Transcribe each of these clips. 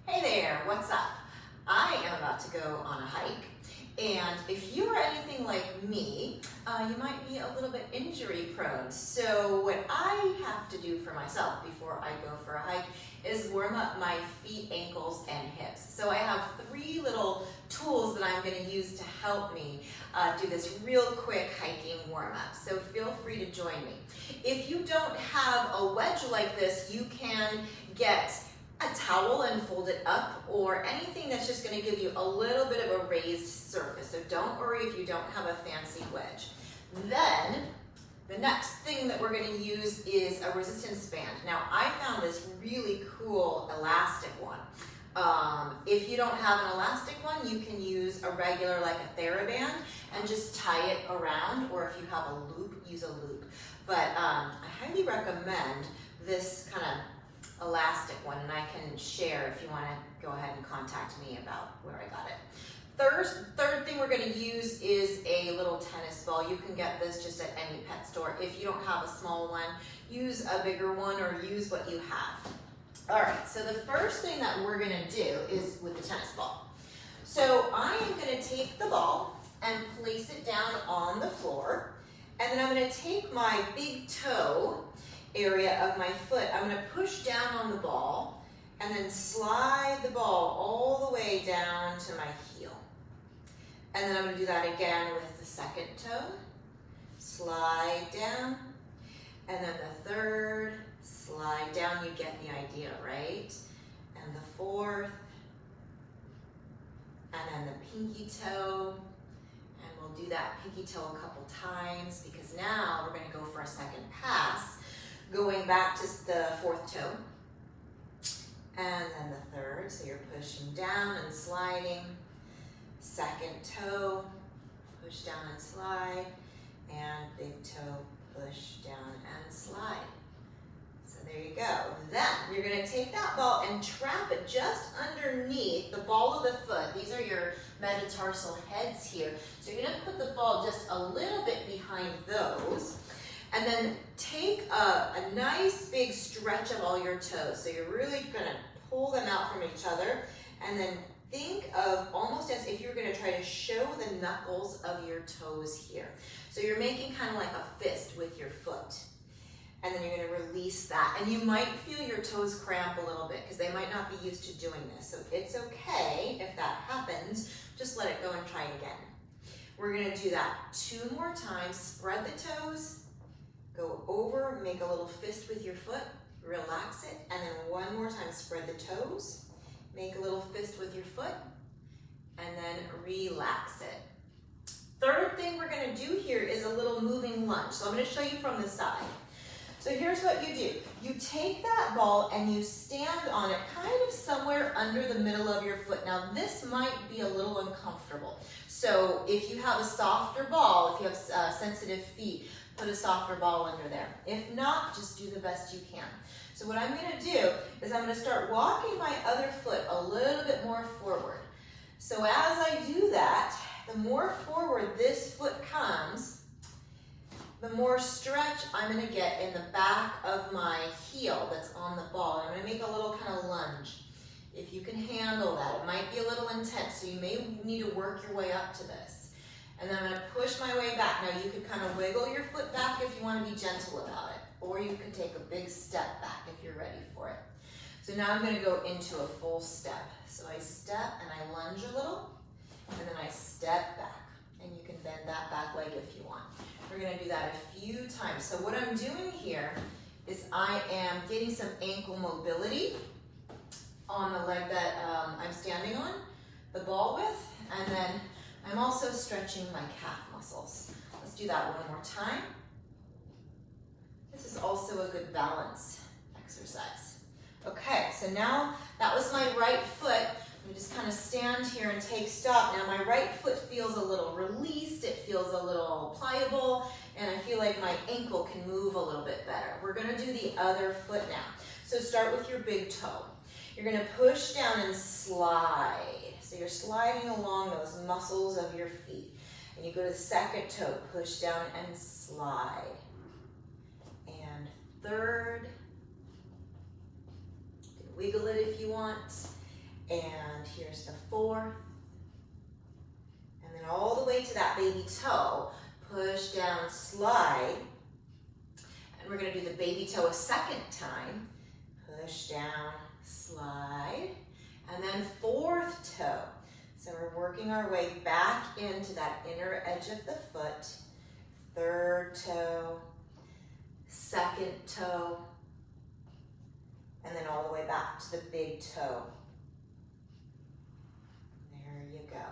Hey there, what's up? I am about to go on a hike, and if you are anything like me, you might be a little bit injury prone. So what I have to do for myself before I go for a hike is warm up my feet, ankles, and hips. So I have three little tools that I'm going to use to help me do this real quick hiking warm up. So feel free to join me. If you don't have a wedge like this, you can get a towel and fold it up, or anything that's just going to give you a little bit of a raised surface. So don't worry if you don't have a fancy wedge. Then the next thing that we're going to use is a resistance band. Now I found this really cool elastic one. If you don't have an elastic one, you can use a regular, like a TheraBand, and just tie it around, or if you have a loop, use a loop. But I highly recommend this kind of elastic one, and I can share if you want to go ahead and contact me about where I got it. Third thing we're going to use is a little tennis ball. You can get this just at any pet store. If you don't have a small one, use a bigger one or use what you have. All right, so the first thing that we're going to do is with the tennis ball. So I am going to take the ball and place it down on the floor, and then I'm going to take my big toe area of my foot. I'm going to push down on the ball and then slide the ball all the way down to my heel. And then I'm going to do that again with the second toe. Slide down. And then the third, slide down. You get the idea, right? And the fourth. And then the pinky toe. And we'll do that pinky toe a couple times, because now we're going to go for a second pass, going back to the fourth toe, and then the third, so you're pushing down and sliding, second toe, push down and slide, and big toe, push down and slide. So there you go. Then you're going to take that ball and trap it just underneath the ball of the foot. These are your metatarsal heads here. So you're going to put the ball just a little bit behind those. And then take a nice big stretch of all your toes. So you're really going to pull them out from each other. And then think of almost as if you're going to try to show the knuckles of your toes here. So you're making kind of like a fist with your foot. And then you're going to release that. And you might feel your toes cramp a little bit because they might not be used to doing this. So it's okay if that happens. Just let it go and try again. We're going to do that 2 more times. Spread the toes. Go over, make a little fist with your foot, relax it, and then 1 more time, spread the toes, make a little fist with your foot, and then relax it. Third thing we're going to do here is a little moving lunge. So I'm going to show you from the side. So here's what you do. You take that ball and you stand on it kind of somewhere under the middle of your foot. Now this might be a little uncomfortable. So if you have a softer ball, if you have sensitive feet, put a softer ball under there. If not, just do the best you can. So what I'm going to do is I'm going to start walking my other foot a little bit more forward. So as I do that, the more forward this foot comes, the more stretch I'm going to get in the back of my heel that's on the ball. I'm going to make a little kind of lunge. If you can handle that, it might be a little intense, so you may need to work your way up to this. And then I'm going to push my way back. Now you could kind of wiggle your foot back if you want to be gentle about it, or you could take a big step back if you're ready for it. So now I'm going to go into a full step. So I step and I lunge a little, and then I step back. And you can bend that back leg if you want. We're going to do that a few times. So what I'm doing here is I am getting some ankle mobility on the leg that I'm standing on, the ball with, and then I'm also stretching my calf muscles. Let's do that 1 more time. This is also a good balance exercise. Okay, so now that was my right foot. I'm just kind of stand here and take stock. Now my right foot feels a little released, it feels a little pliable, and I feel like my ankle can move a little bit better. We're going to do the other foot now. So start with your big toe. You're going to push down and slide. So you're sliding along those muscles of your feet. And you go to the second toe, push down and slide. And third, you can wiggle it if you want. And here's the fourth. And then all the way to that baby toe. Push down, slide. And we're gonna do the baby toe a second time. Push down, slide. And then fourth toe. So we're working our way back into that inner edge of the foot. Third toe, second toe, and then all the way back to the big toe. There you go.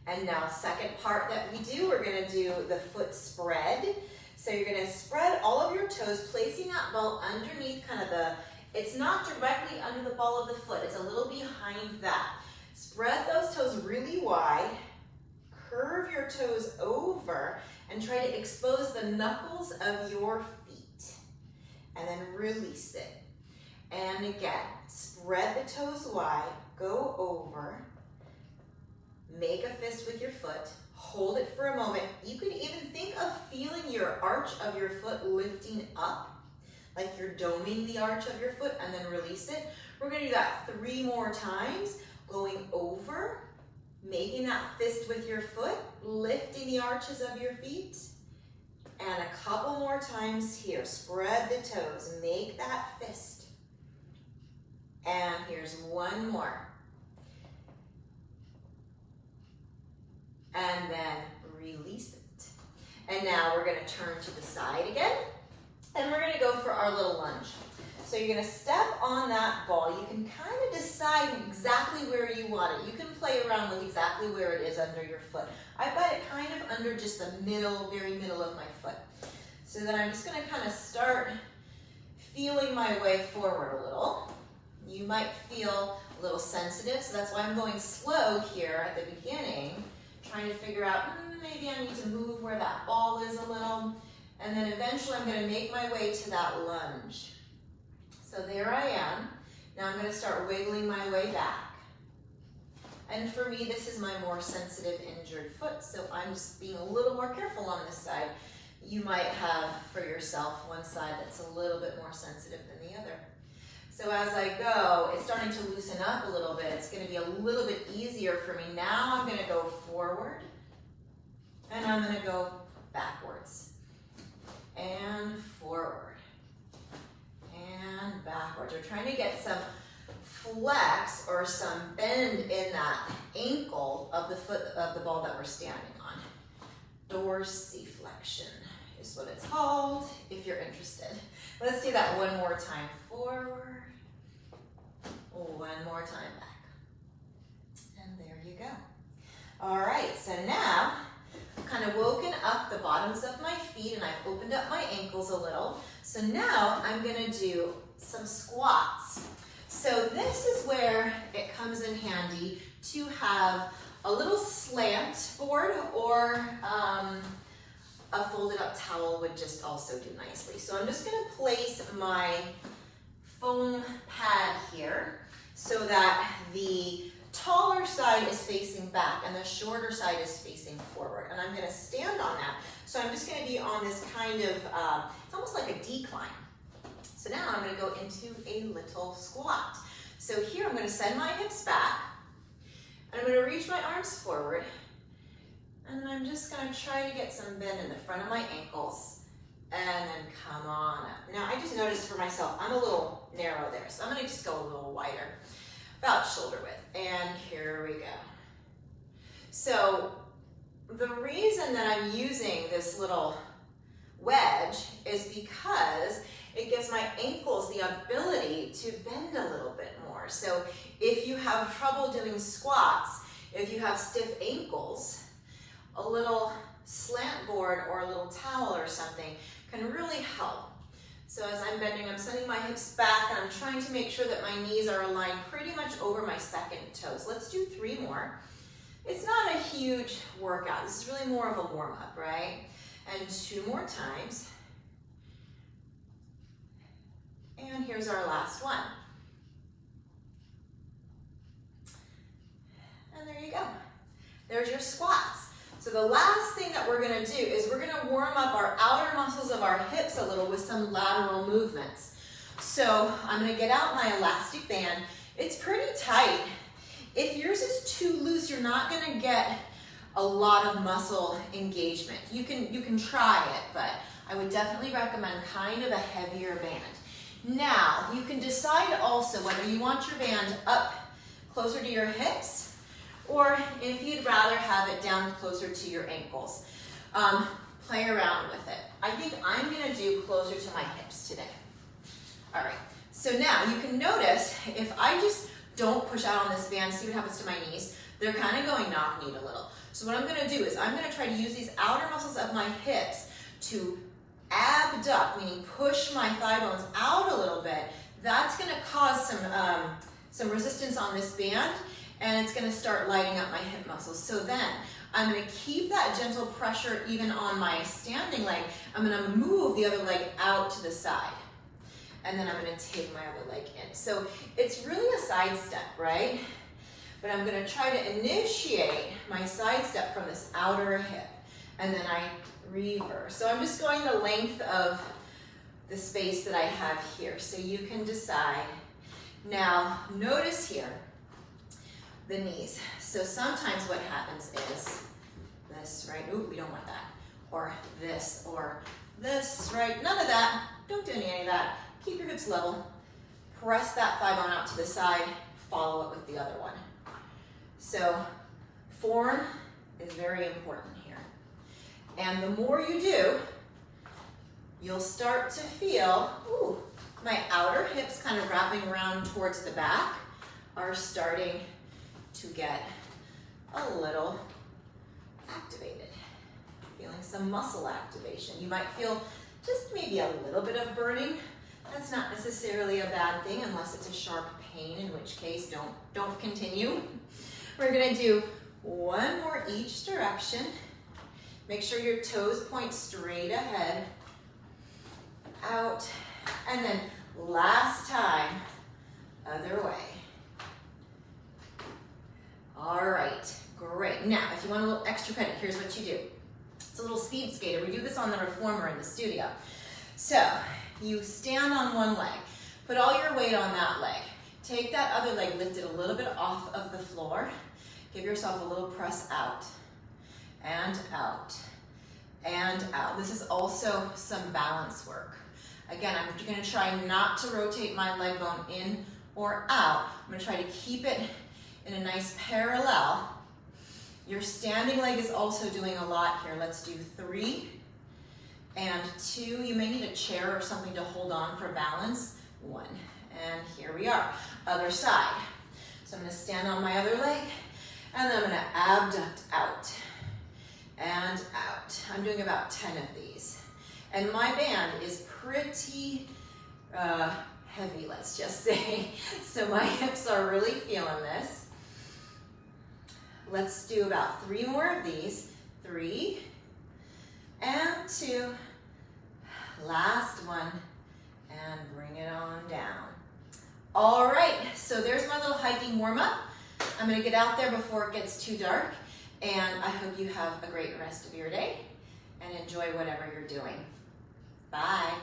And now second part that we do, we're gonna do the foot spread. So you're gonna spread all of your toes, placing that ball underneath kind of it's not directly under the ball of the foot, it's a little behind that. Spread those toes really wide, curve your toes over, and try to expose the knuckles of your feet. And then release it. And again, spread the toes wide, go over, make a fist with your foot, hold it for a moment. You can even think of feeling your arch of your foot lifting up, like you're doming the arch of your foot, and then release it. We're gonna do that 3 more times, going over, making that fist with your foot, lifting the arches of your feet, and a couple more times here. Spread the toes, make that fist. And here's one more. And then release it. And now we're gonna turn to the side again. And we're gonna go for our little lunge. So you're gonna step on that ball. You can kind of decide exactly where you want it. You can play around with exactly where it is under your foot. I've got it kind of under just the middle, very middle of my foot. So then I'm just gonna kind of start feeling my way forward a little. You might feel a little sensitive, so that's why I'm going slow here at the beginning, trying to figure out, maybe I need to move where that ball is a little. And then eventually I'm gonna make my way to that lunge. So there I am. Now I'm gonna start wiggling my way back. And for me, this is my more sensitive injured foot, so I'm just being a little more careful on this side. You might have for yourself one side that's a little bit more sensitive than the other. So as I go, it's starting to loosen up a little bit. It's gonna be a little bit easier for me. Now I'm gonna go forward, and I'm gonna go backwards. And forward, and backwards. We're trying to get some flex or some bend in that ankle of the foot of the ball that we're standing on. Dorsiflexion is what it's called, if you're interested. Let's do that one more time. Forward, one more time back. And there you go. All right, so now I've kind of woken up the bottoms of my feet and I've opened up my ankles a little. So now I'm gonna do some squats. So this is where it comes in handy to have a little slant board, or a folded up towel would just also do nicely. So I'm just gonna place my foam pad here so that the taller side is facing back and the shorter side is facing forward. And I'm gonna stand on that. So I'm just gonna be on this kind of, it's almost like a decline. So now I'm gonna go into a little squat. So here I'm gonna send my hips back, and I'm gonna reach my arms forward, and then I'm just gonna try to get some bend in the front of my ankles, and then come on up. Now I just noticed for myself, I'm a little narrow there, so I'm gonna just go a little wider, about shoulder width, and here we go. So the reason that I'm using this little wedge is because it gives my ankles the ability to bend a little bit more. So if you have trouble doing squats, if you have stiff ankles, a little slant board or a little towel or something can really help. So as I'm bending, I'm sending my hips back, and I'm trying to make sure that my knees are aligned pretty much over my second toes. Let's do 3 more. It's not a huge workout. This is really more of a warm-up, right? And 2 more times. And here's our last one. And there you go. There's your squats. So the last thing that we're gonna do is we're gonna warm up our outer muscles of our hips a little with some lateral movements. So I'm gonna get out my elastic band. It's pretty tight. If yours is too loose, you're not gonna get a lot of muscle engagement. You can try it, but I would definitely recommend kind of a heavier band. Now, you can decide also whether you want your band up closer to your hips, or if you'd rather have it down closer to your ankles. Play around with it. I think I'm gonna do closer to my hips today. All right, so now you can notice if I just don't push out on this band, see what happens to my knees? They're kind of going knock-kneed a little. So what I'm gonna do is I'm gonna try to use these outer muscles of my hips to abduct, meaning push my thigh bones out a little bit. That's gonna cause some resistance on this band, and it's gonna start lighting up my hip muscles. So then I'm gonna keep that gentle pressure even on my standing leg. I'm gonna move the other leg out to the side. And then I'm gonna take my other leg in. So it's really a side step, right? But I'm gonna try to initiate my side step from this outer hip. And then I reverse. So I'm just going the length of the space that I have here. So you can decide. Now, notice here, the knees. So sometimes what happens is this, right? Ooh, we don't want that. Or this, right? None of that. Don't do any of that. Keep your hips level. Press that thigh bone out to the side. Follow it with the other one. So form is very important here. And the more you do, you'll start to feel, ooh, my outer hips kind of wrapping around towards the back are starting to get a little activated. Feeling some muscle activation. You might feel just maybe a little bit of burning. That's not necessarily a bad thing unless it's a sharp pain, in which case don't continue. We're gonna do one more each direction. Make sure your toes point straight ahead. Out, and then last time, other way. All right, great. Now, if you want a little extra credit, here's what you do. It's a little speed skater. We do this on the reformer in the studio. So, you stand on one leg, put all your weight on that leg. Take that other leg, lift it a little bit off of the floor. Give yourself a little press out, and out, and out. This is also some balance work. Again, I'm gonna try not to rotate my leg bone in or out. I'm gonna try to keep it in a nice parallel. Your standing leg is also doing a lot here. Let's do 3 and 2. You may need a chair or something to hold on for balance. 1, and here we are. Other side. So I'm gonna stand on my other leg, and then I'm gonna abduct out and out. I'm doing about 10 of these. And my band is pretty heavy, let's just say. So my hips are really feeling this. Let's do about 3 more of these. 3 and 2. Last one, and bring it on down. All right, so there's my little hiking warm-up. I'm gonna get out there before it gets too dark, and I hope you have a great rest of your day and enjoy whatever you're doing. Bye.